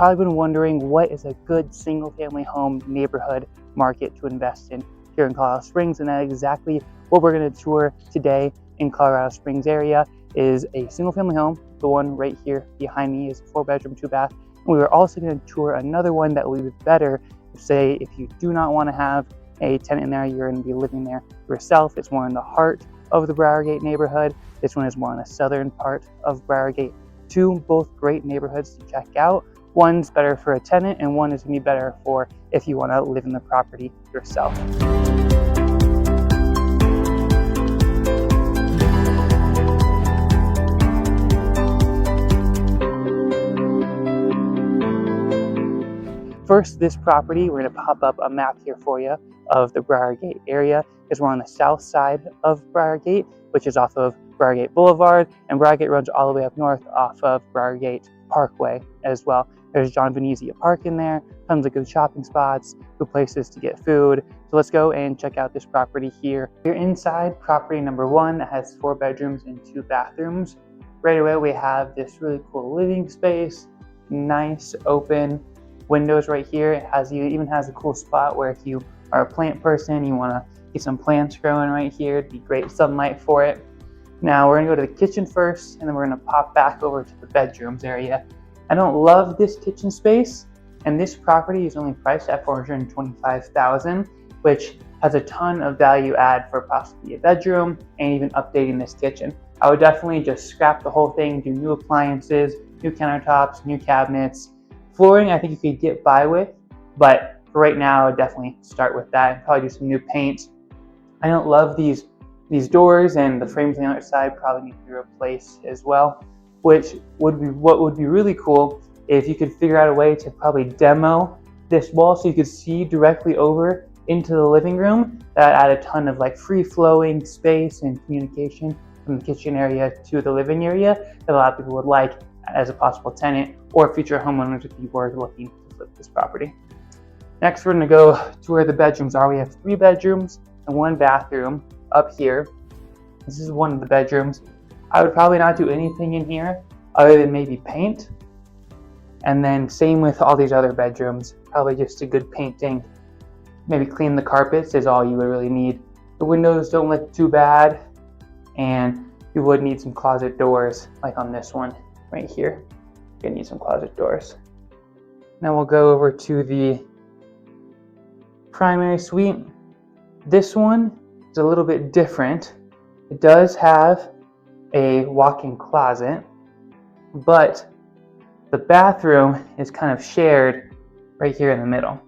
probably been wondering what is a good single-family home neighborhood market to invest in here in Colorado Springs, and that's exactly what we're going to tour today in Colorado Springs area. Is a single-family home. The one right here behind me is a 4-bedroom, 2-bath. And we are also going to tour another one that will be better, say, if you do not want to have a tenant in there, you're going to be living there yourself. It's more in the heart of the Briargate neighborhood. This one is more in the southern part of Briargate. Two both great neighborhoods to check out. One's better for a tenant, and one is going to be better for if you want to live in the property yourself. First, this property, we're going to pop up a map here for you of the Briargate area, because we're on the south side of Briargate, which is off of Briargate Boulevard, and Briargate runs all the way up north off of Briargate Parkway as well. There's John Venezia Park in there, tons of good shopping spots, good places to get food. So let's go and check out this property here. We're inside property number 1 that has 4 bedrooms and 2 bathrooms. Right away, we have this really cool living space, nice open windows right here. It even has a cool spot where if you are a plant person, you want to get some plants growing right here, it'd be great sunlight for it. Now we're going to go to the kitchen first, and then we're going to pop back over to the bedrooms area. I don't love this kitchen space, and this property is only priced at $425,000, which has a ton of value add for possibly a bedroom and even updating this kitchen. I would definitely just scrap the whole thing, do new appliances, new countertops, new cabinets. Flooring, I think you could get by with, but for right now, I'd definitely start with that and probably do some new paint. I don't love these doors, and the frames on the other side probably need to be replaced as well, which would be what would be really cool if you could figure out a way to probably demo this wall so you could see directly over into the living room. That add a ton of like free-flowing space and communication from the kitchen area to the living area that a lot of people would like as a possible tenant or future homeowners if you were looking to flip this property. Next, we're going to go to where the bedrooms are. We have 3 bedrooms and 1 bathroom up here. This is one of the bedrooms. I would probably not do anything in here other than maybe paint. And then same with all these other bedrooms, probably just a good painting. Maybe clean the carpets is all you would really need. The windows don't look too bad, and you would need some closet doors like on this one right here. You're gonna need some closet doors. Now we'll go over to the primary suite. This one is a little bit different. It does have a walk-in closet, but the bathroom is kind of shared right here in the middle,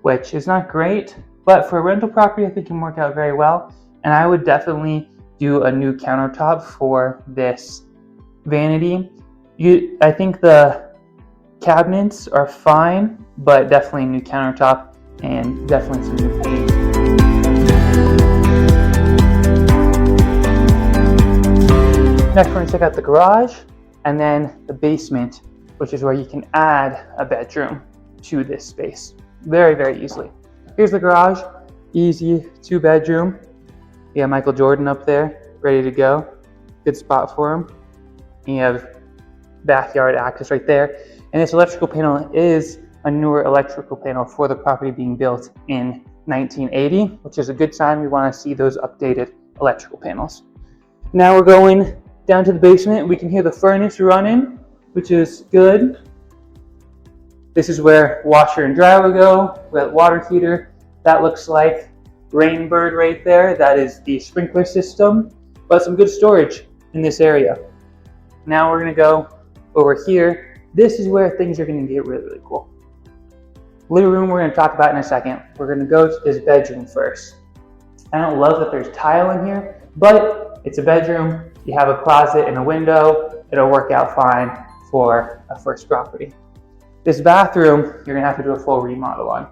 which is not great, but for a rental property, I think it can work out very well. And I would definitely do a new countertop for this vanity. I think the cabinets are fine, but definitely a new countertop and definitely some new paint. Next, we're going to check out the garage and then the basement, which is where you can add a bedroom to this space very, very easily. Here's the garage, easy 2-bedroom. You have Michael Jordan up there, ready to go. Good spot for him. And you have backyard access right there. And this electrical panel is a newer electrical panel for the property being built in 1980, which is a good sign. We want to see those updated electrical panels. Now we're going down to the basement. We can hear the furnace running, which is good. This is where washer and dryer will go. We have water heater. That looks like Rainbird right there. That is the sprinkler system, but some good storage in this area. Now we're gonna go over here. This is where things are gonna get really, really cool. Living room we're gonna talk about in a second. We're gonna go to this bedroom first. I don't love that there's tile in here, but it's a bedroom. You have a closet and a window. It'll work out fine for a first property. This bathroom, you're gonna have to do a full remodel on.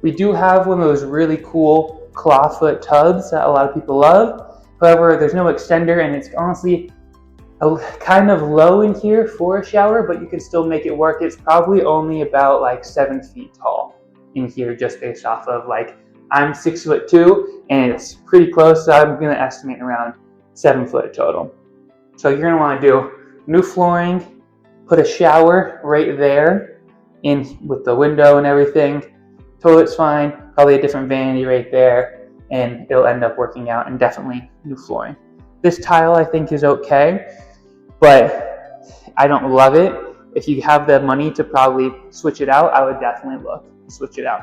We do have one of those really cool clawfoot tubs that a lot of people love. However, there's no extender, and it's honestly kind of low in here for a shower, but you can still make it work. It's probably only about like 7 feet tall in here, just based off of like, I'm 6'2", and it's pretty close, so I'm gonna estimate around 7 foot total. So you're gonna wanna do new flooring, put a shower right there, in with the window and everything. Toilet's fine, probably a different vanity right there, and it'll end up working out, and definitely new flooring. This tile I think is okay, but I don't love it. If you have the money to probably switch it out, I would definitely look to switch it out.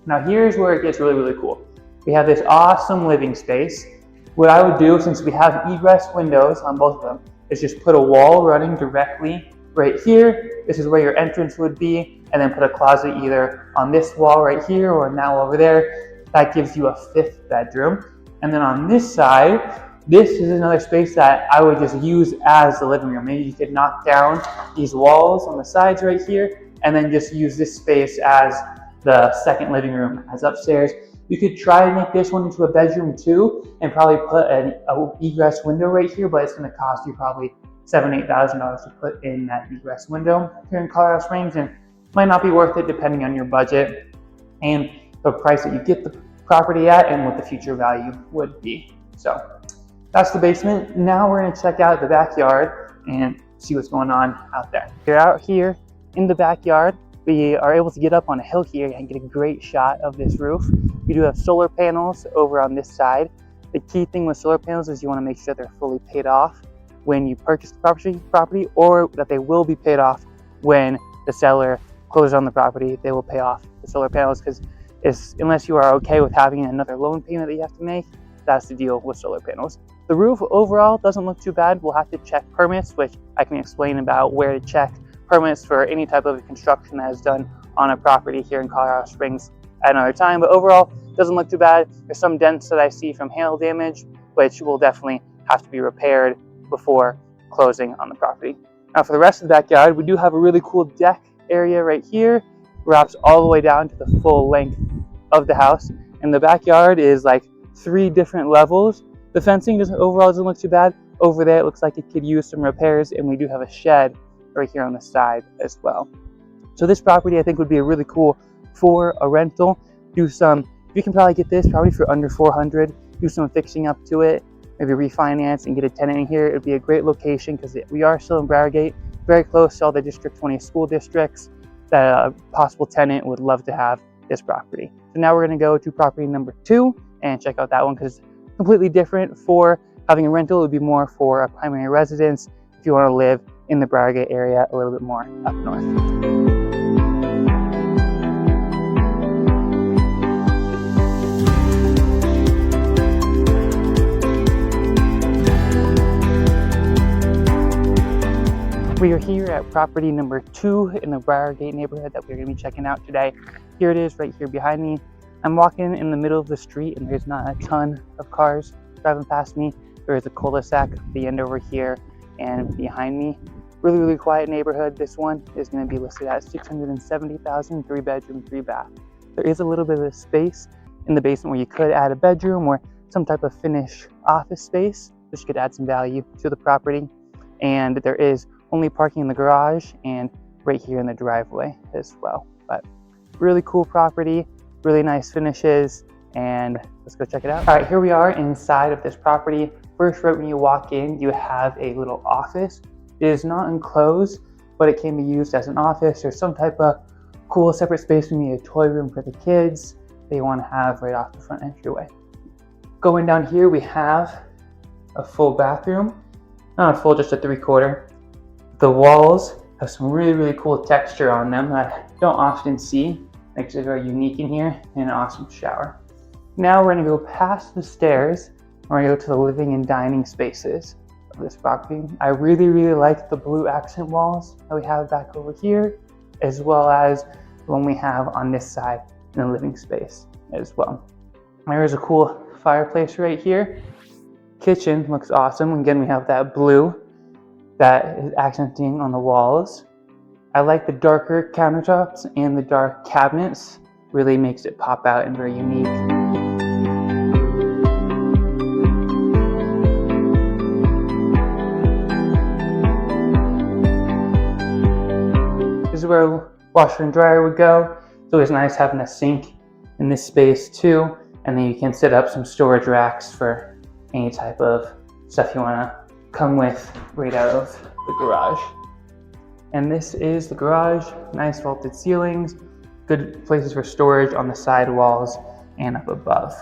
Now here's where it gets really, really cool. We have this awesome living space. What I would do, since we have egress windows on both of them, is just put a wall running directly right here. This is where your entrance would be, and then put a closet either on this wall right here or now over there. That gives you a 5th bedroom. And then on this side, this is another space that I would just use as the living room. Maybe you could knock down these walls on the sides right here, and then just use this space as the second living room as upstairs. You could try to make this one into a bedroom too, and probably put an egress window right here, but it's going to cost you probably $7,000 to $8,000 to put in that egress window here in Colorado Springs, and might not be worth it depending on your budget and the price that you get the property at and what the future value would be. So that's the basement. Now we're going to check out the backyard and see what's going on out there. We're out here in the backyard. We are able to get up on a hill here and get a great shot of this roof. We do have solar panels over on this side. The key thing with solar panels is you want to make sure they're fully paid off when you purchase the property, or that they will be paid off when the seller closes on the property. They will pay off the solar panels, because unless you are okay with having another loan payment that you have to make, that's the deal with solar panels. The roof overall doesn't look too bad. We'll have to check permits, which I can explain about where to check permits for any type of construction that is done on a property here in Colorado Springs at another time. But overall, it doesn't look too bad. There's some dents that I see from hail damage, which will definitely have to be repaired before closing on the property. Now for the rest of the backyard, we do have a really cool deck area right here. Wraps all the way down to the full length of the house. And the backyard is like 3 different levels. The fencing overall doesn't look too bad. Over there, it looks like it could use some repairs, and we do have a shed right here on the side as well. So this property I think would be really cool for a rental. You can probably get this probably for under $400. Do some fixing up to it, maybe refinance and get a tenant in here. It'd be a great location because we are still in Briargate, very close to all the District 20 school districts that a possible tenant would love to have this property. So now we're going to go to property number 2 and check out that one, because it's completely different. For having a rental, it would be more for a primary residence if you want to live in the Briargate area a little bit more up north. We are here at property number 2 in the Briargate neighborhood that we're going to be checking out today. Here it is right here behind me. I'm walking in the middle of the street and there's not a ton of cars driving past me. There is a cul-de-sac at the end over here and behind me. Really, really quiet neighborhood. This one is going to be listed at $670,000, 3 bedroom, 3 bath. There is a little bit of space in the basement where you could add a bedroom or some type of finished office space, which could add some value to the property. And there is only parking in the garage and right here in the driveway as well. But really cool property, really nice finishes, and let's go check it out. All right, here we are inside of this property. First, right when you walk in, you have a little office. It is not enclosed, but it can be used as an office or some type of cool separate space. We need a toy room for the kids they want to have right off the front entryway. Going down here, we have a full bathroom. Not a full, just a 3/4. The walls have some really, really cool texture on them that I don't often see. Makes it very unique in here, and an awesome shower. Now we're going to go past the stairs. We're going to go to the living and dining spaces of this property. I really, really like the blue accent walls that we have back over here, as well as the one we have on this side in the living space as well. There is a cool fireplace right here. Kitchen looks awesome. Again, we have that blue that is accenting on the walls. I like the darker countertops and the dark cabinets. Really makes it pop out and very unique. This is where washer and dryer would go. It's always nice having a sink in this space too. And then you can set up some storage racks for any type of stuff you want to come with right out of the garage. And this is the garage. Nice vaulted ceilings, good places for storage on the side walls and up above.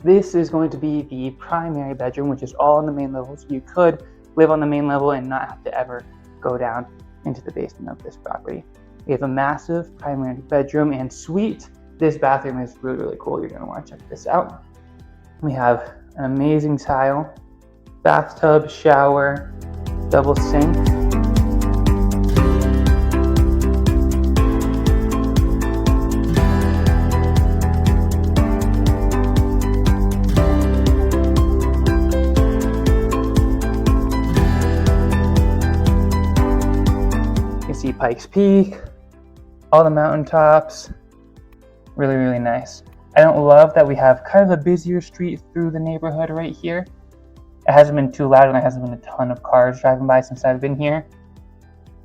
This is going to be the primary bedroom, which is all on the main level. So you could live on the main level and not have to ever go down into the basement of this property. We have a massive primary bedroom and suite. This bathroom is really, really cool. You're gonna wanna check this out. We have an amazing tile, bathtub, shower, double sink. You can see Pikes Peak, all the mountaintops. Really, really nice. I don't love that we have kind of a busier street through the neighborhood right here. It hasn't been too loud and there hasn't been a ton of cars driving by since I've been here.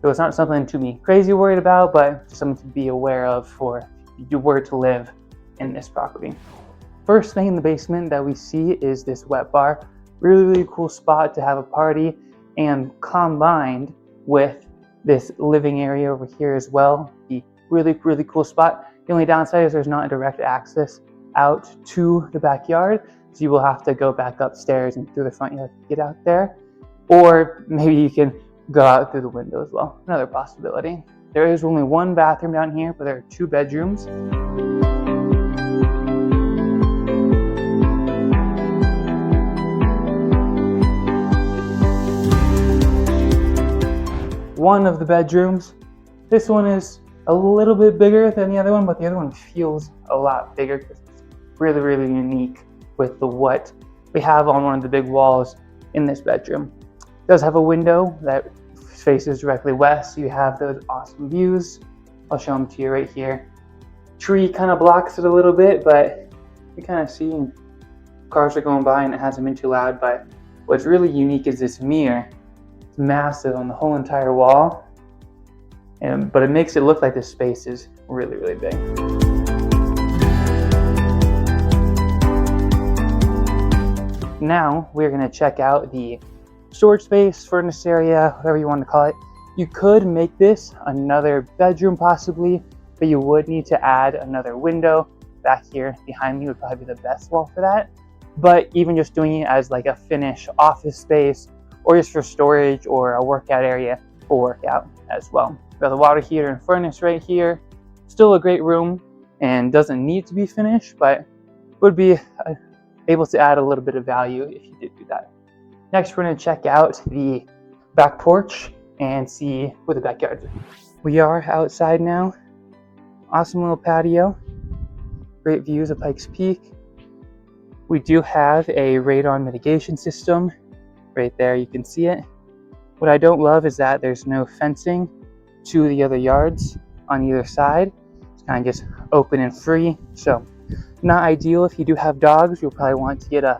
So it's not something to be crazy worried about, but just something to be aware of for if you were to live in this property. First thing in the basement that we see is this wet bar. Really, really cool spot to have a party, and combined with this living area over here as well. The really, really cool spot. The only downside is there's not a direct access out to the backyard, so you will have to go back upstairs and through the front yard to get out there. Or maybe you can go out through the window as well. Another possibility. There is only one bathroom down here, but there are 2 bedrooms. One of the bedrooms, this one is a little bit bigger than the other one, but the other one feels a lot bigger because it's really, really unique with what we have on one of the big walls in this bedroom. It does have a window that faces directly west, so you have those awesome views. I'll show them to you right here. Tree kind of blocks it a little bit, but you kind of see cars are going by and it hasn't been too loud. But what's really unique is this mirror. It's massive on the whole entire wall. But it makes it look like this space is really, really big. Now we're gonna check out the storage space, furnace area, whatever you want to call it. You could make this another bedroom possibly, but you would need to add another window. Back here behind me would probably be the best wall for that. But even just doing it as like a finished office space or just for storage or a workout area will work out as well. We have the water heater and furnace right here. Still a great room and doesn't need to be finished, but would be able to add a little bit of value if you did do that. Next, we're going to check out the back porch and see what the backyard is. We are outside now. Awesome little patio. Great views of Pikes Peak. We do have a radon mitigation system. Right there, you can see it. What I don't love is that there's no fencing to the other yards on either side. It's kind of just open and free. So not ideal if you do have dogs. You'll probably want to get a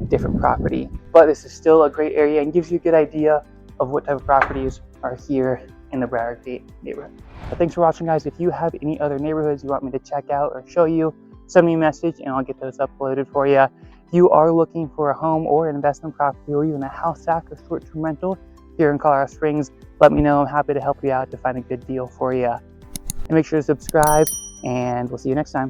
different property. But this is still a great area and gives you a good idea of what type of properties are here in the Briargate neighborhood. But thanks for watching, guys. If you have any other neighborhoods you want me to check out or show you, send me a message and I'll get those uploaded for you. If you are looking for a home or an investment property or even a house hack or short-term rental here in Colorado Springs, let me know. I'm happy to help you out to find a good deal for you. And make sure to subscribe, and we'll see you next time.